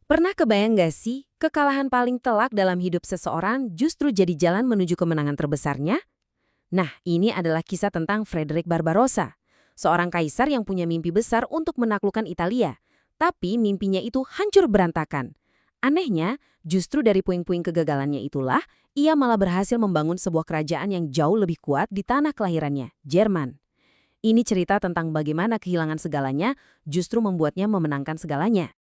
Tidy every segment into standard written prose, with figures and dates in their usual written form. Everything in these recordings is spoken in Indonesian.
Pernah kebayang nggak sih, kekalahan paling telak dalam hidup seseorang justru jadi jalan menuju kemenangan terbesarnya? Nah, ini adalah kisah tentang Frederick Barbarossa, seorang kaisar yang punya mimpi besar untuk menaklukkan Italia. Tapi mimpinya itu hancur berantakan. Anehnya, justru dari puing-puing kegagalannya itulah, ia malah berhasil membangun sebuah kerajaan yang jauh lebih kuat di tanah kelahirannya, Jerman. Ini cerita tentang bagaimana kehilangan segalanya justru membuatnya memenangkan segalanya.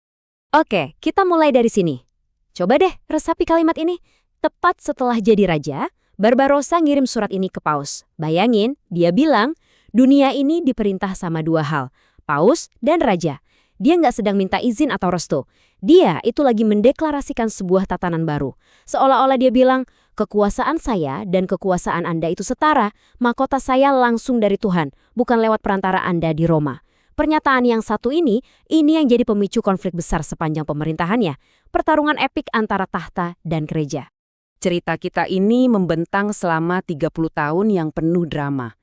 Oke, kita mulai dari sini. Coba deh resapi kalimat ini. Tepat setelah jadi raja, Barbarossa ngirim surat ini ke Paus. Bayangin, dia bilang, dunia ini diperintah sama dua hal, Paus dan Raja. Dia nggak sedang minta izin atau restu. Dia itu lagi mendeklarasikan sebuah tatanan baru. Seolah-olah dia bilang, kekuasaan saya dan kekuasaan Anda itu setara, mahkota saya langsung dari Tuhan, bukan lewat perantara Anda di Roma. Pernyataan yang satu ini yang jadi pemicu konflik besar sepanjang pemerintahannya, pertarungan epik antara tahta dan gereja. Cerita kita ini membentang selama 30 tahun yang penuh drama.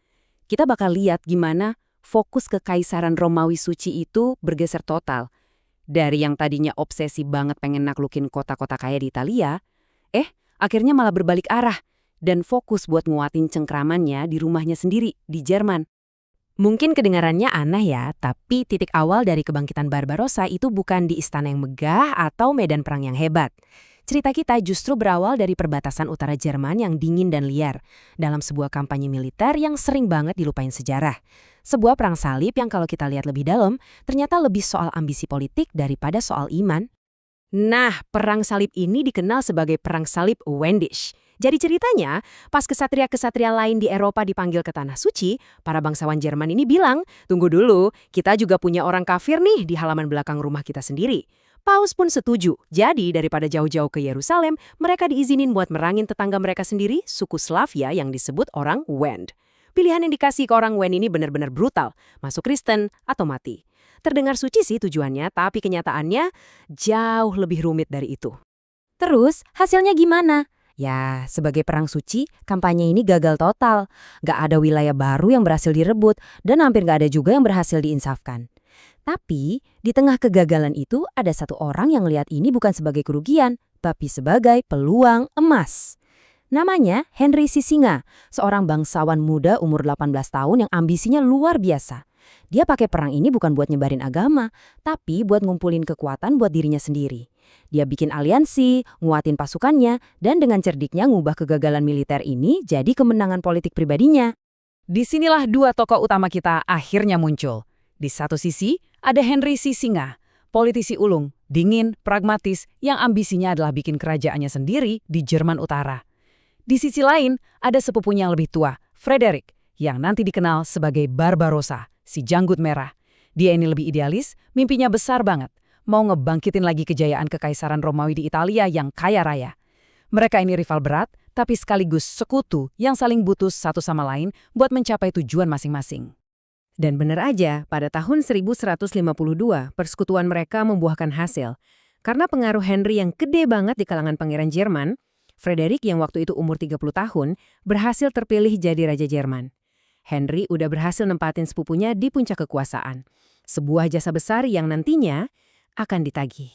Kita bakal lihat gimana fokus kekaisaran Romawi suci itu bergeser total. Dari yang tadinya obsesi banget pengen naklukin kota-kota kaya di Italia, akhirnya malah berbalik arah dan fokus buat nguatin cengkramannya di rumahnya sendiri, di Jerman. Mungkin kedengarannya aneh ya, tapi titik awal dari kebangkitan Barbarossa itu bukan di istana yang megah atau medan perang yang hebat. Cerita kita justru berawal dari perbatasan utara Jerman yang dingin dan liar, dalam sebuah kampanye militer yang sering banget dilupain sejarah. Sebuah perang salib yang kalau kita lihat lebih dalam, ternyata lebih soal ambisi politik daripada soal iman. Nah, perang salib ini dikenal sebagai perang salib Wendisch. Jadi ceritanya, pas kesatria-kesatria lain di Eropa dipanggil ke Tanah Suci, para bangsawan Jerman ini bilang, tunggu dulu, kita juga punya orang kafir nih di halaman belakang rumah kita sendiri. Paus pun setuju, jadi daripada jauh-jauh ke Yerusalem, mereka diizinin buat merangin tetangga mereka sendiri, suku Slavia yang disebut orang Wend. Pilihan yang dikasih ke orang Wend ini benar-benar brutal, masuk Kristen atau mati. Terdengar suci sih tujuannya, tapi kenyataannya jauh lebih rumit dari itu. Terus, hasilnya gimana? Ya, sebagai perang suci, kampanye ini gagal total. Gak ada wilayah baru yang berhasil direbut, dan hampir gak ada juga yang berhasil diinsafkan. Tapi, di tengah kegagalan itu, ada satu orang yang lihat ini bukan sebagai kerugian, tapi sebagai peluang emas. Namanya Henry Sisinga, seorang bangsawan muda umur 18 tahun yang ambisinya luar biasa. Dia pakai perang ini bukan buat nyebarin agama, tapi buat ngumpulin kekuatan buat dirinya sendiri. Dia bikin aliansi, nguatin pasukannya, dan dengan cerdiknya ngubah kegagalan militer ini jadi kemenangan politik pribadinya. Disinilah dua tokoh utama kita akhirnya muncul. Di satu sisi, ada Henry Sisinga, politisi ulung, dingin, pragmatis, yang ambisinya adalah bikin kerajaannya sendiri di Jerman Utara. Di sisi lain, ada sepupunya yang lebih tua, Frederick, yang nanti dikenal sebagai Barbarossa, si janggut merah. Dia ini lebih idealis, mimpinya besar banget. Mau ngebangkitin lagi kejayaan kekaisaran Romawi di Italia yang kaya raya. Mereka ini rival berat, tapi sekaligus sekutu yang saling butuh satu sama lain buat mencapai tujuan masing-masing. Dan bener aja, pada tahun 1152, persekutuan mereka membuahkan hasil. Karena pengaruh Henry yang gede banget di kalangan pangeran Jerman, Frederick yang waktu itu umur 30 tahun, berhasil terpilih jadi Raja Jerman. Henry udah berhasil nempatin sepupunya di puncak kekuasaan. Sebuah jasa besar yang nantinya akan ditagih.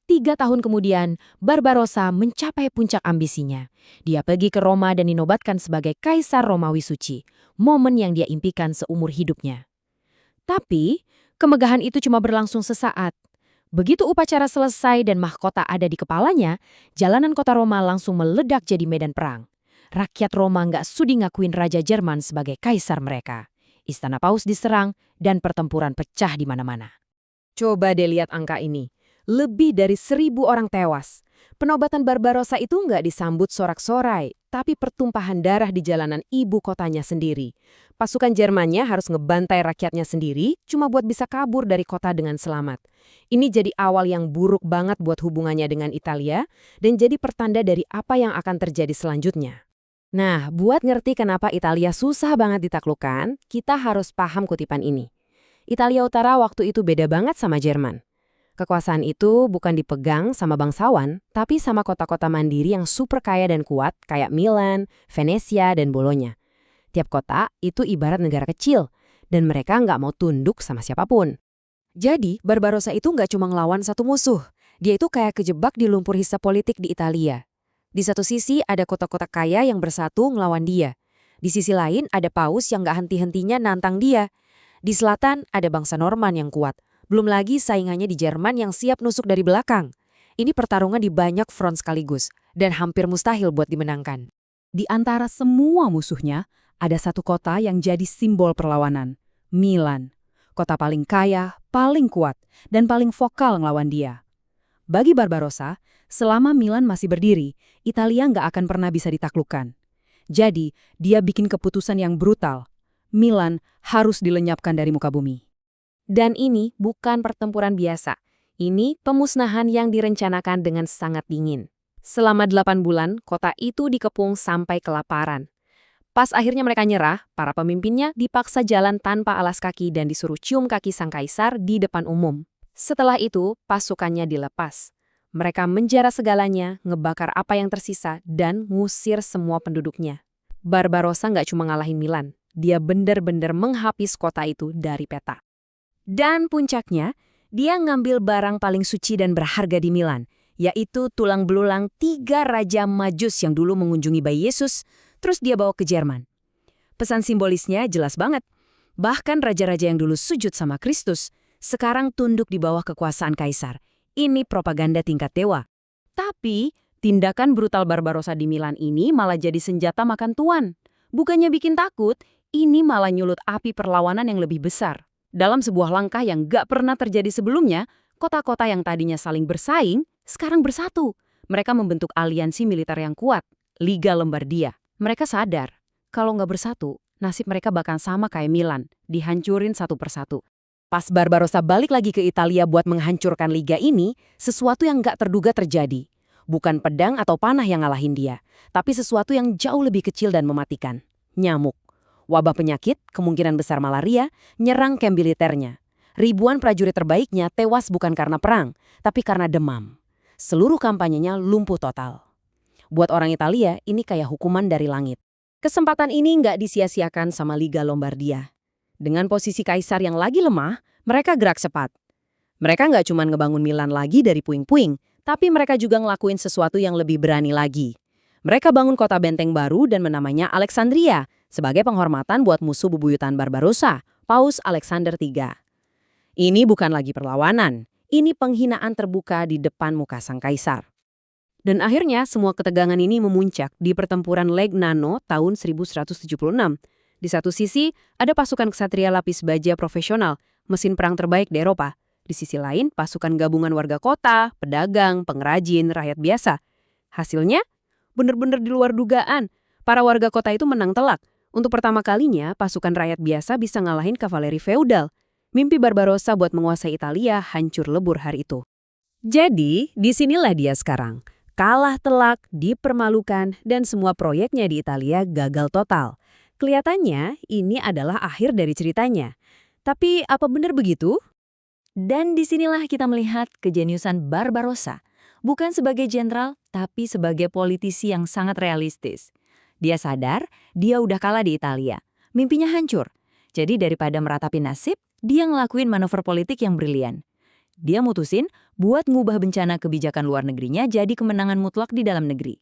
3 tahun kemudian, Barbarossa mencapai puncak ambisinya. Dia pergi ke Roma dan dinobatkan sebagai Kaisar Romawi Suci, momen yang dia impikan seumur hidupnya. Tapi, kemegahan itu cuma berlangsung sesaat. Begitu upacara selesai dan mahkota ada di kepalanya, jalanan kota Roma langsung meledak jadi medan perang. Rakyat Roma nggak sudi ngakuin Raja Jerman sebagai kaisar mereka. Istana Paus diserang dan pertempuran pecah di mana-mana. Coba deh lihat angka ini. Lebih dari 1.000 orang tewas. Penobatan Barbarossa itu nggak disambut sorak-sorai, tapi pertumpahan darah di jalanan ibu kotanya sendiri. Pasukan Jermannya harus ngebantai rakyatnya sendiri cuma buat bisa kabur dari kota dengan selamat. Ini jadi awal yang buruk banget buat hubungannya dengan Italia dan jadi pertanda dari apa yang akan terjadi selanjutnya. Nah, buat ngerti kenapa Italia susah banget ditaklukkan, kita harus paham kutipan ini. Italia Utara waktu itu beda banget sama Jerman. Kekuasaan itu bukan dipegang sama bangsawan, tapi sama kota-kota mandiri yang super kaya dan kuat kayak Milan, Venesia, dan Bologna. Tiap kota itu ibarat negara kecil, dan mereka nggak mau tunduk sama siapapun. Jadi, Barbarossa itu nggak cuma ngelawan satu musuh. Dia itu kayak kejebak di lumpur hisap politik di Italia. Di satu sisi ada kota-kota kaya yang bersatu ngelawan dia. Di sisi lain ada paus yang gak henti-hentinya nantang dia. Di selatan ada bangsa Norman yang kuat. Belum lagi saingannya di Jerman yang siap nusuk dari belakang. Ini pertarungan di banyak front sekaligus dan hampir mustahil buat dimenangkan. Di antara semua musuhnya, ada satu kota yang jadi simbol perlawanan, Milan. Kota paling kaya, paling kuat, dan paling vokal ngelawan dia. Bagi Barbarossa, selama Milan masih berdiri, Italia nggak akan pernah bisa ditaklukkan. Jadi, dia bikin keputusan yang brutal. Milan harus dilenyapkan dari muka bumi. Dan ini bukan pertempuran biasa. Ini pemusnahan yang direncanakan dengan sangat dingin. Selama 8 bulan, kota itu dikepung sampai kelaparan. Pas akhirnya mereka nyerah, para pemimpinnya dipaksa jalan tanpa alas kaki dan disuruh cium kaki sang kaisar di depan umum. Setelah itu, pasukannya dilepas. Mereka menjara segalanya, ngebakar apa yang tersisa, dan ngusir semua penduduknya. Barbarossa nggak cuma ngalahin Milan, dia bener-bener menghapus kota itu dari peta. Dan puncaknya, dia ngambil barang paling suci dan berharga di Milan, yaitu tulang belulang 3 raja Majus yang dulu mengunjungi bayi Yesus, terus dia bawa ke Jerman. Pesan simbolisnya jelas banget. Bahkan raja-raja yang dulu sujud sama Kristus, sekarang tunduk di bawah kekuasaan kaisar. Ini propaganda tingkat dewa. Tapi, tindakan brutal Barbarossa di Milan ini malah jadi senjata makan tuan. Bukannya bikin takut, ini malah nyulut api perlawanan yang lebih besar. Dalam sebuah langkah yang gak pernah terjadi sebelumnya, kota-kota yang tadinya saling bersaing, sekarang bersatu. Mereka membentuk aliansi militer yang kuat, Liga Lombardia. Mereka sadar, kalau nggak bersatu, nasib mereka bakal sama kayak Milan, dihancurin satu persatu. Pas Barbarossa balik lagi ke Italia buat menghancurkan liga ini, sesuatu yang nggak terduga terjadi. Bukan pedang atau panah yang ngalahin dia, tapi sesuatu yang jauh lebih kecil dan mematikan. Nyamuk. Wabah penyakit, kemungkinan besar malaria, nyerang kamp militernya. Ribuan prajurit terbaiknya tewas bukan karena perang, tapi karena demam. Seluruh kampanyenya lumpuh total. Buat orang Italia, ini kayak hukuman dari langit. Kesempatan ini nggak disia-siakan sama Liga Lombardia. Dengan posisi kaisar yang lagi lemah, mereka gerak cepat. Mereka nggak cuma ngebangun Milan lagi dari puing-puing, tapi mereka juga ngelakuin sesuatu yang lebih berani lagi. Mereka bangun kota benteng baru dan menamanya Alexandria, sebagai penghormatan buat musuh bebuyutan Barbarossa, Paus Alexander III. Ini bukan lagi perlawanan, ini penghinaan terbuka di depan muka sang kaisar. Dan akhirnya semua ketegangan ini memuncak di pertempuran Legnano tahun 1176. Di satu sisi, ada pasukan ksatria lapis baja profesional, mesin perang terbaik di Eropa. Di sisi lain, pasukan gabungan warga kota, pedagang, pengrajin, rakyat biasa. Hasilnya, bener-bener di luar dugaan. Para warga kota itu menang telak. Untuk pertama kalinya, pasukan rakyat biasa bisa ngalahin kavaleri feodal. Mimpi Barbarossa buat menguasai Italia hancur lebur hari itu. Jadi, disinilah dia sekarang. Kalah telak, dipermalukan, dan semua proyeknya di Italia gagal total. Kelihatannya ini adalah akhir dari ceritanya. Tapi apa benar begitu? Dan disinilah kita melihat kejeniusan Barbarossa. Bukan sebagai jenderal, tapi sebagai politisi yang sangat realistis. Dia sadar dia udah kalah di Italia. Mimpinya hancur. Jadi daripada meratapi nasib, dia ngelakuin manuver politik yang brilian. Dia mutusin buat ngubah bencana kebijakan luar negerinya jadi kemenangan mutlak di dalam negeri.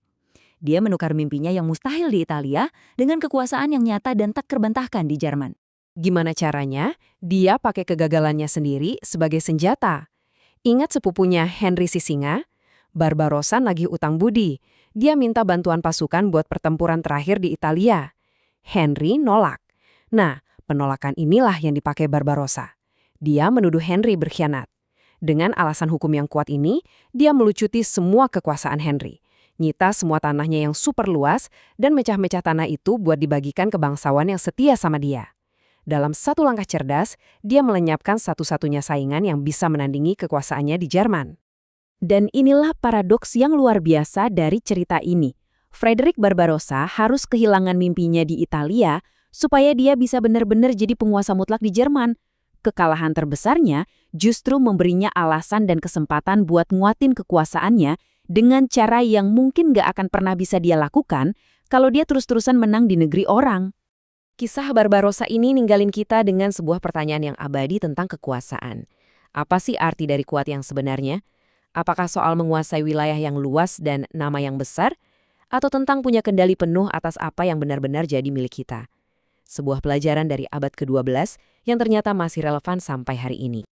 Dia menukar mimpinya yang mustahil di Italia dengan kekuasaan yang nyata dan tak terbantahkan di Jerman. Gimana caranya? Dia pakai kegagalannya sendiri sebagai senjata. Ingat sepupunya Henry Sisinga? Barbarossa nagih utang budi. Dia minta bantuan pasukan buat pertempuran terakhir di Italia. Henry nolak. Nah, penolakan inilah yang dipakai Barbarossa. Dia menuduh Henry berkhianat. Dengan alasan hukum yang kuat ini, dia melucuti semua kekuasaan Henry. Nyita semua tanahnya yang super luas dan mecah-mecah tanah itu buat dibagikan ke bangsawan yang setia sama dia. Dalam satu langkah cerdas, dia melenyapkan satu-satunya saingan yang bisa menandingi kekuasaannya di Jerman. Dan inilah paradoks yang luar biasa dari cerita ini. Frederick Barbarossa harus kehilangan mimpinya di Italia supaya dia bisa benar-benar jadi penguasa mutlak di Jerman. Kekalahan terbesarnya justru memberinya alasan dan kesempatan buat nguatin kekuasaannya dengan cara yang mungkin gak akan pernah bisa dia lakukan kalau dia terus-terusan menang di negeri orang. Kisah Barbarossa ini ninggalin kita dengan sebuah pertanyaan yang abadi tentang kekuasaan. Apa sih arti dari kuat yang sebenarnya? Apakah soal menguasai wilayah yang luas dan nama yang besar, atau tentang punya kendali penuh atas apa yang benar-benar jadi milik kita? Sebuah pelajaran dari abad ke-12 yang ternyata masih relevan sampai hari ini.